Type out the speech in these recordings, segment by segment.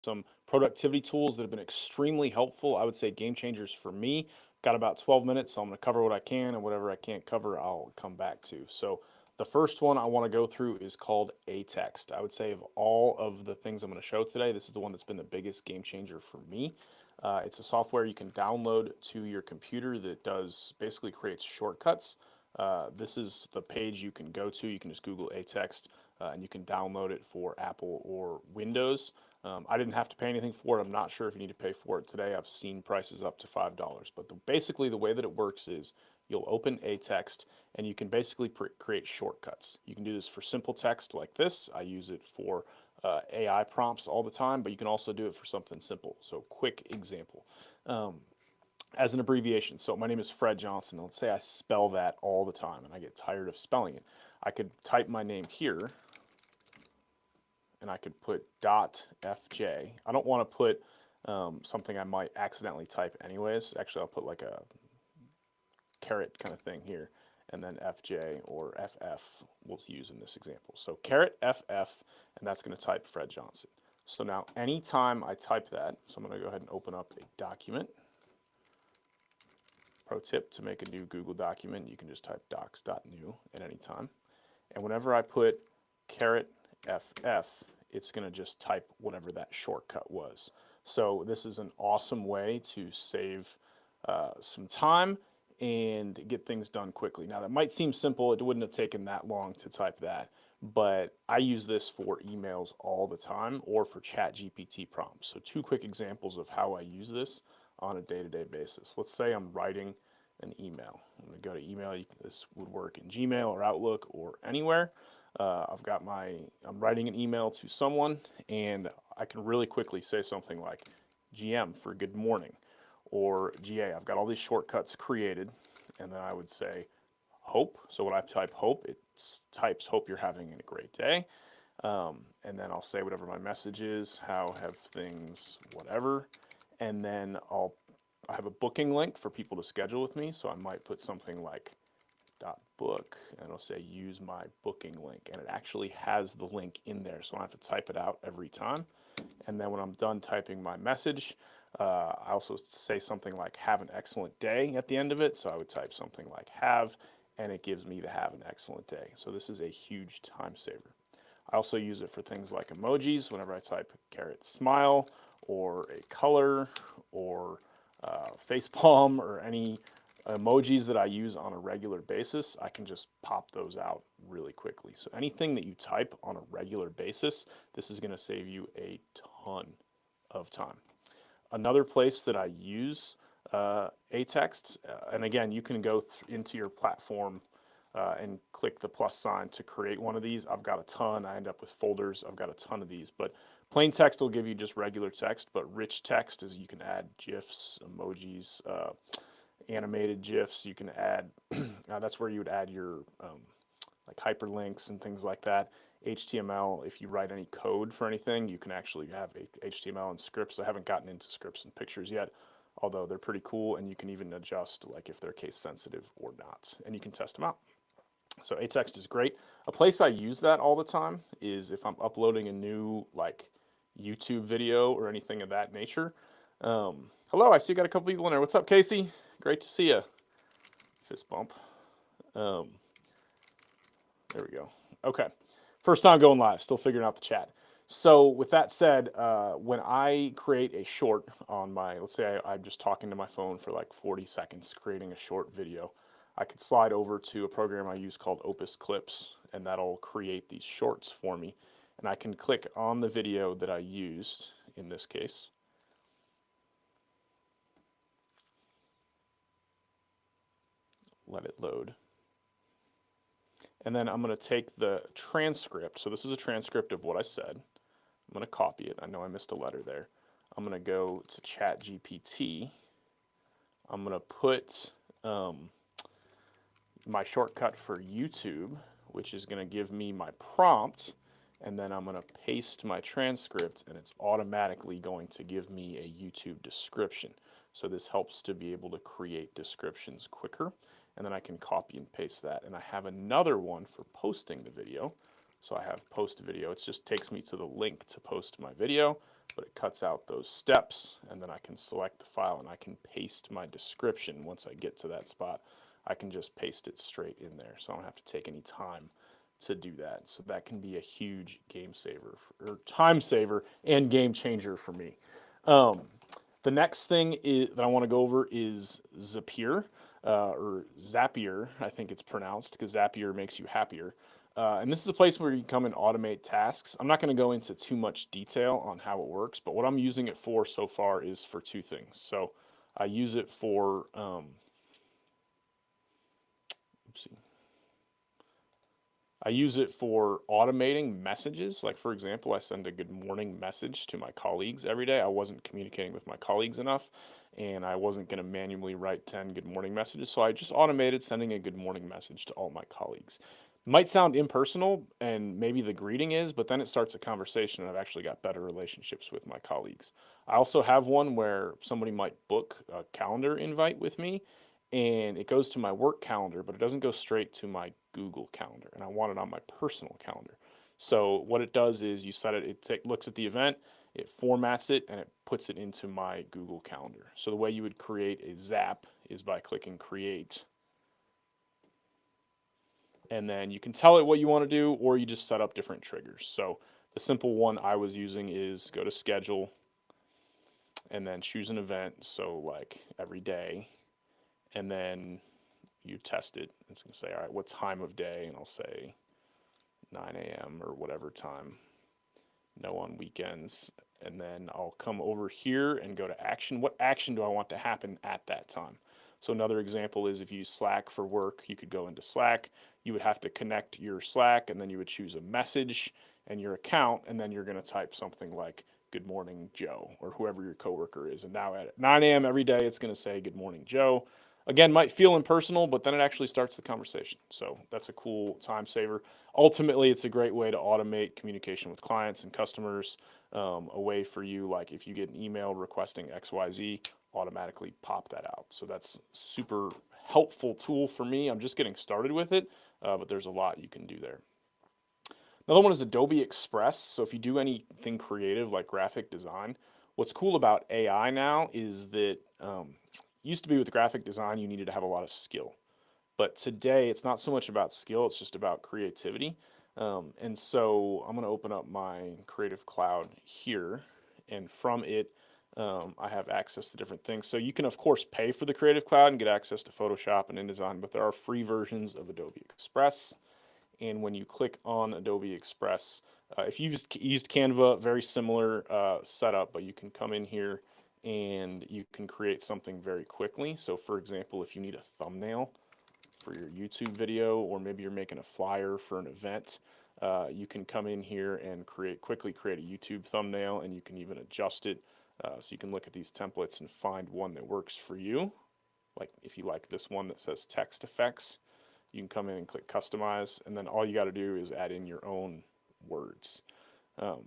some productivity tools that have been extremely helpful. I would say game changers for me. Got about 12 minutes, so I'm going to cover what I can, and whatever I can't cover, I'll come back to. So the first one I want to go through is called A-Text. I would say of all of the things I'm going to show today, this is the one that's been the biggest game changer for me. It's a software you can download to your computer that does basically creates shortcuts. This is the page you can go to. You can just Google A-Text and you can download it for Apple or Windows. I didn't have to pay anything for it. I'm not sure if you need to pay for it today. I've seen prices up to $5. But basically the way that it works is you'll open A-Text and you can basically create shortcuts. You can do this for simple text like this. I use it for AI prompts all the time, but you can also do it for something simple. So quick example. As an abbreviation, so my name is Fred Johnson. Let's say I spell that all the time and I get tired of spelling it. I could type my name here and I could put .fj. I don't want to put something I might accidentally type anyways. Actually, I'll put like a caret kind of thing here, and then FJ or FF we'll use in this example. So caret FF, and that's going to type Fred Johnson. So now anytime I type that, so I'm going to go ahead and open up a document. Pro tip, to make a new Google document, you can just type docs.new at any time. And whenever I put caret FF, it's going to just type whatever that shortcut was. So this is an awesome way to save some time and get things done quickly. Now that might seem simple, it wouldn't have taken that long to type that, but I use this for emails all the time or for ChatGPT prompts. So two quick examples of how I use this on a day-to-day basis. Let's say I'm writing an email. I'm going to go to email. This would work in Gmail or Outlook or anywhere. I'm writing an email to someone and I can really quickly say something like GM for good morning, or GA. I've got all these shortcuts created, and then I would say hope. So when I type hope, it types hope you're having a great day. And then I'll say whatever my message is, how have things, whatever. And then I have a booking link for people to schedule with me. So I might put something like .book, and it'll say use my booking link. And it actually has the link in there, so I don't have to type it out every time. And then when I'm done typing my message, I also say something like have an excellent day at the end of it. So I would type something like have, and it gives me the have an excellent day. So this is a huge time saver. I also use it for things like emojis. Whenever I type caret smile or a color or face palm or any emojis that I use on a regular basis, I can just pop those out really quickly. So anything that you type on a regular basis, this is going to save you a ton of time. Another place that I use A-Text, and again, you can go into your platform and click the plus sign to create one of these. I've got a ton. I end up with folders. I've got a ton of these, but plain text will give you just regular text, but rich text is you can add GIFs, emojis, animated GIFs. You can add, that's where you would add your like hyperlinks and things like that. HTML, if you write any code for anything, you can actually have HTML and scripts. I haven't gotten into scripts and pictures yet, although they're pretty cool, and you can even adjust like if they're case sensitive or not, and you can test them out. So A-Text is great. A place I use that all the time is if I'm uploading a new like YouTube video or anything of that nature. Hello, I see you got a couple people in there. What's up, Casey? Great to see you. Fist bump. There we go. Okay. First time going live, still figuring out the chat. So with that said, when I create a short on my, let's say I'm just talking to my phone for like 40 seconds, creating a short video, I could slide over to a program I use called Opus Clips, and that'll create these shorts for me. And I can click on the video that I used in this case. Let it load. And then I'm going to take the transcript. So this is a transcript of what I said. I'm going to copy it. I know I missed a letter there. I'm going to go to ChatGPT. I'm going to put my shortcut for YouTube, which is going to give me my prompt. And then I'm going to paste my transcript, and it's automatically going to give me a YouTube description. So this helps to be able to create descriptions quicker. And then I can copy and paste that. And I have another one for posting the video. So I have post video. It just takes me to the link to post my video. but it cuts out those steps, and then I can select the file and I can paste my description. Once I get to that spot, I can just paste it straight in there, so I don't have to take any time to do that. So that can be a huge game saver, or time saver and game changer for me. The next thing that I want to go over is Zapier, or Zapier, I think it's pronounced, because Zapier makes you happier. And this is a place where you come and automate tasks. I'm not going to go into too much detail on how it works, but what I'm using it for so far is for two things. So I use it for, oopsie. I use it for automating messages. Like, for example, I send a good morning message to my colleagues every day. I wasn't communicating with my colleagues enough, and I wasn't going to manually write 10 good morning messages. So I just automated sending a good morning message to all my colleagues. Might sound impersonal, and maybe the greeting is, but then it starts a conversation, and I've actually got better relationships with my colleagues. I also have one where somebody might book a calendar invite with me, and it goes to my work calendar, but it doesn't go straight to my Google Calendar, and I want it on my personal calendar. So what it does is you set it, looks at the event, it formats it, and it puts it into my Google Calendar. So the way you would create a Zap is by clicking Create, and then you can tell it what you want to do, or you just set up different triggers. So the simple one I was using is go to Schedule, and then choose an event, so like every day, and then you test it. It's going to say, all right, what time of day? And I'll say 9 a.m. or whatever time. No on weekends. And then I'll come over here and go to action. What action do I want to happen at that time? So another example is if you use Slack for work, you could go into Slack. You would have to connect your Slack, and then you would choose a message and your account, and then you're going to type something like, good morning, Joe, or whoever your coworker is. And now at 9 a.m. every day, it's going to say, good morning, Joe. Again, might feel impersonal, but then it actually starts the conversation. So that's a cool time saver. Ultimately, it's a great way to automate communication with clients and customers. A way for you, like if you get an email requesting XYZ, automatically pop that out. So that's super helpful tool for me. I'm just getting started with it, but there's a lot you can do there. Another one is Adobe Express. So if you do anything creative like graphic design, what's cool about AI now is that used to be with graphic design, you needed to have a lot of skill. But today, it's not so much about skill, it's just about creativity. And so I'm going to open up my Creative Cloud here, and from it, I have access to different things. So you can, of course, pay for the Creative Cloud and get access to Photoshop and InDesign, but there are free versions of Adobe Express. And when you click on Adobe Express, if you've used Canva, very similar setup, but you can come in here and you can create something very quickly. So for example, if you need a thumbnail for your YouTube video, or maybe you're making a flyer for an event, you can come in here and quickly create a YouTube thumbnail, and you can even adjust it. So you can look at these templates and find one that works for you. Like if you like this one that says text effects, you can come in and click customize, and then all you got to do is add in your own words.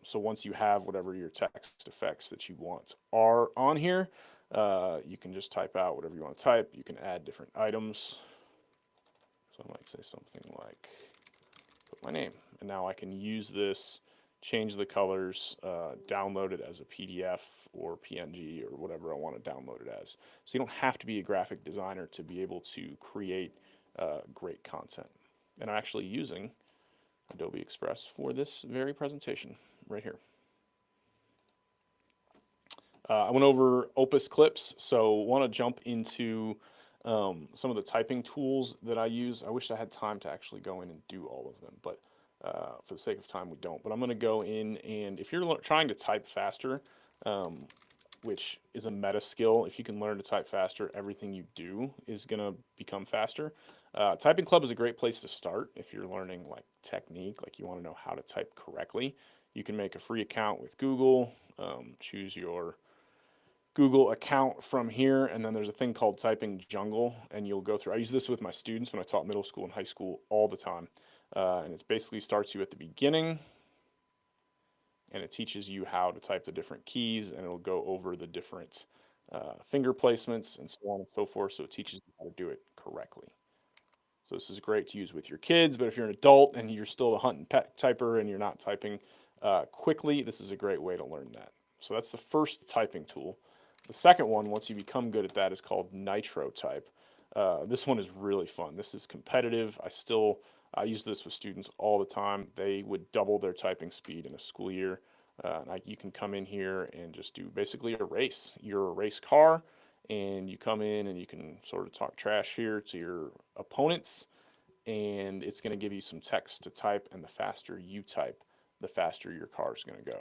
So once you have whatever your text effects that you want are on here, you can just type out whatever you want to type. You can add different items. So I might say something like, put my name, and now I can use this, change the colors, download it as a PDF or PNG or whatever I want to download it as. So you don't have to be a graphic designer to be able to create great content. And I'm actually using Adobe Express for this very presentation right here. I went over Opus Clips, so want to jump into some of the typing tools that I use. I wish I had time to actually go in and do all of them, but for the sake of time, we don't. But I'm going to go in, and if you're trying to type faster, which is a meta skill, if you can learn to type faster, everything you do is going to become faster. Typing Club is a great place to start if you're learning like technique, like you want to know how to type correctly. You can make a free account with Google, choose your Google account from here, and then there's a thing called Typing Jungle, and you'll go through. I use this with my students when I taught middle school and high school all the time, and it basically starts you at the beginning, and it teaches you how to type the different keys, and it'll go over the different finger placements and so on and so forth, so it teaches you how to do it correctly. So this is great to use with your kids, but if you're an adult and you're still a hunt and pet typer and you're not typing quickly, this is a great way to learn that. So that's the first typing tool. The second one, once you become good at that, is called Nitro Type. This one is really fun. This is competitive. I use this with students all the time. They would double their typing speed in a school year. You can come in here and just do basically a race. You're a race car, and you come in and you can sort of talk trash here to your opponents, and it's going to give you some text to type, and the faster you type, the faster your car is going to go.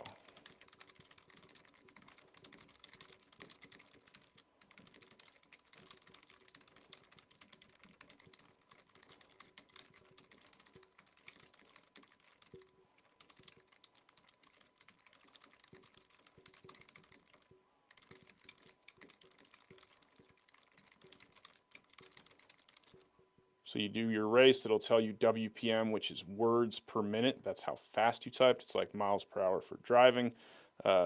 So you do your race, it'll tell you WPM, which is words per minute. That's how fast you typed. It's like miles per hour for driving.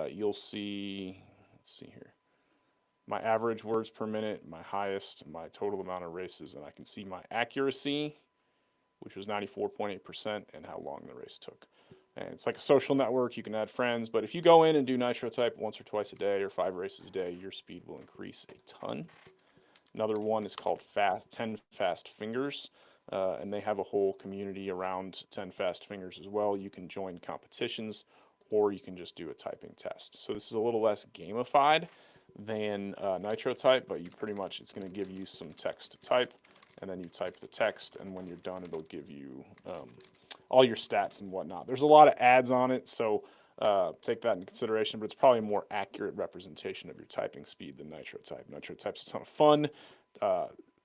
You'll see, let's see here, my average words per minute, my highest, my total amount of races, and I can see my accuracy, which was 94.8%, and how long the race took. And it's like a social network. You can add friends, but if you go in and do Nitro Type once or twice a day or 5 races a day, your speed will increase a ton. Another one is called 10 Fast Fingers, and they have a whole community around 10 Fast Fingers as well. You can join competitions, or you can just do a typing test. So this is a little less gamified than Nitro Type, but it's going to give you some text to type, and then you type the text, and when you're done, it'll give you all your stats and whatnot. There's a lot of ads on it, so take that into consideration, but it's probably a more accurate representation of your typing speed than Nitro Type. Nitro Type's a ton of fun.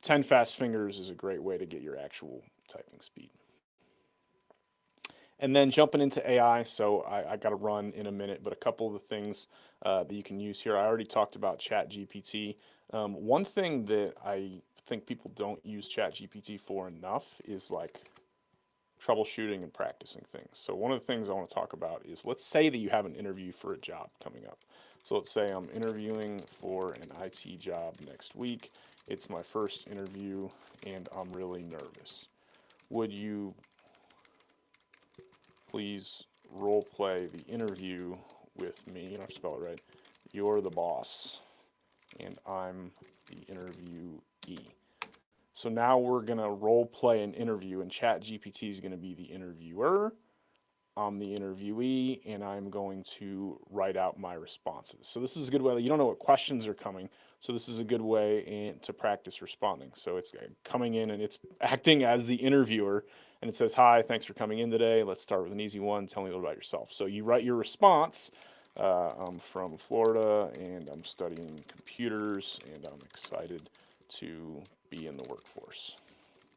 10 Fast Fingers is a great way to get your actual typing speed. And then jumping into AI, so I got to run in a minute, but a couple of the things that you can use here. I already talked about ChatGPT. One thing that I think people don't use ChatGPT for enough is like troubleshooting and practicing things. So one of the things I want to talk about is, let's say that you have an interview for a job coming up. So let's say I'm interviewing for an IT job next week. It's my first interview and I'm really nervous. Would you please role play the interview with me? You don't have to spell it right. You're the boss and I'm the interviewee. So now we're going to role play an interview, and ChatGPT is going to be the interviewer. I'm the interviewee, and I'm going to write out my responses. So this is a good way. You don't know what questions are coming, so this is a good way to practice responding. So it's coming in and it's acting as the interviewer, and it says, "Hi, thanks for coming in today. Let's start with an easy one. Tell me a little about yourself." So you write your response. I'm from Florida, and I'm studying computers, and I'm excited to be in the workforce.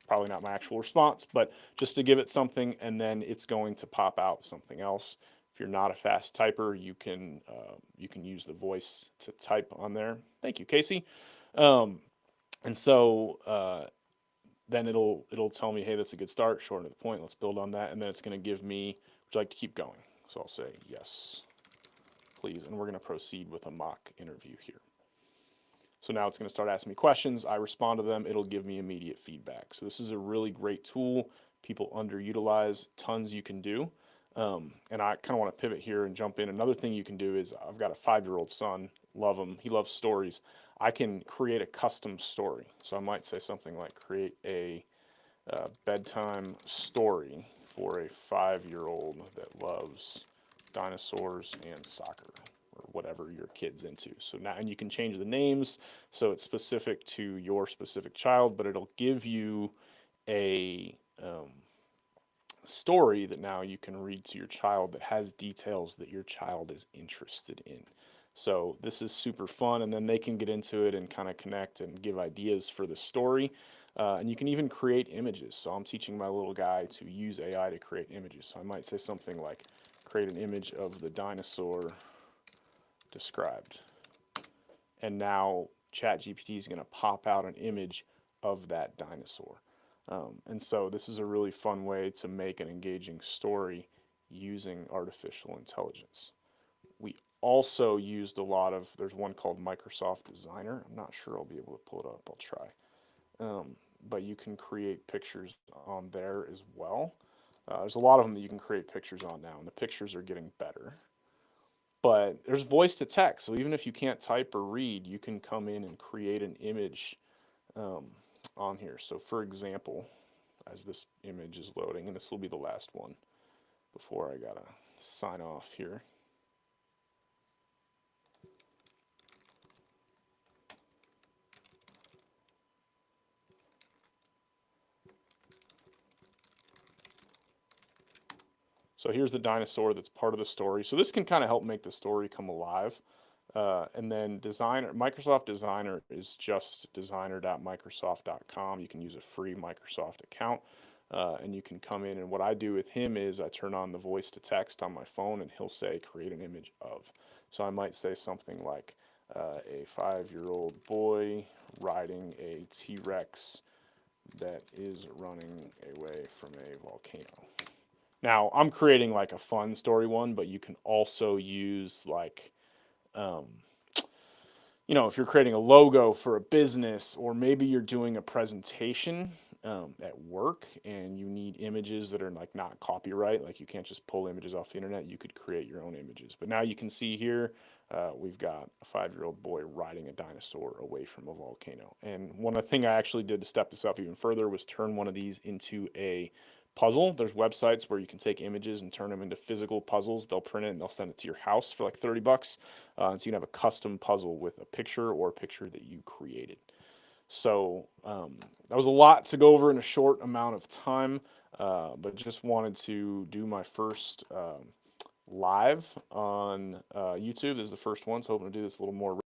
Probably not my actual response, but just to give it something, and then it's going to pop out something else. If you're not a fast typer, you can use the voice to type on there. Thank you, Casey. And so then it'll tell me, hey, that's a good start, short and to the point, let's build on that, and then it's going to give me, would you like to keep going? So I'll say yes, please, and we're going to proceed with a mock interview here. So now it's going to start asking me questions. I respond to them. It'll give me immediate feedback. So this is a really great tool. People underutilize. Tons you can do. And I kind of want to pivot here and jump in. Another thing you can do is, I've got a 5-year-old son. Love him. He loves stories. I can create a custom story. So I might say something like, create a bedtime story for a 5-year-old that loves dinosaurs and soccer, or whatever your kid's into. So now, and you can change the names so it's specific to your specific child, but it'll give you a story that now you can read to your child that has details that your child is interested in. So this is super fun, and then they can get into it and kind of connect and give ideas for the story. And you can even create images. So I'm teaching my little guy to use AI to create images. So I might say something like, create an image of the dinosaur described. And now ChatGPT is going to pop out an image of that dinosaur. And so this is a really fun way to make an engaging story using artificial intelligence. We also used a lot of, there's one called Microsoft Designer. I'm not sure I'll be able to pull it up. I'll try. But you can create pictures on there as well. There's a lot of them that you can create pictures on now, and the pictures are getting better. But there's voice to text. So even if you can't type or read, you can come in and create an image on here. So for example, as this image is loading, and this will be the last one before I gotta sign off here. So here's the dinosaur that's part of the story. So this can kind of help make the story come alive. And then Microsoft Designer is just designer.microsoft.com. You can use a free Microsoft account. And you can come in, and what I do with him is I turn on the voice to text on my phone, and he'll say create an image of. So I might say something like a 5-year-old boy riding a T-Rex that is running away from a volcano. Now I'm creating like a fun story one, but you can also use like if you're creating a logo for a business, or maybe you're doing a presentation at work and you need images that are like not copyright, like you can't just pull images off the internet, you could create your own images. But now you can see here, we've got a 5-year-old boy riding a dinosaur away from a volcano. And one thing I actually did to step this up even further was turn one of these into a puzzle. There's websites where you can take images and turn them into physical puzzles. They'll print it and they'll send it to your house for like 30 bucks. So you can have a custom puzzle with a picture or a picture that you created. So that was a lot to go over in a short amount of time, but just wanted to do my first live on YouTube. This is the first one, so hoping to do this a little more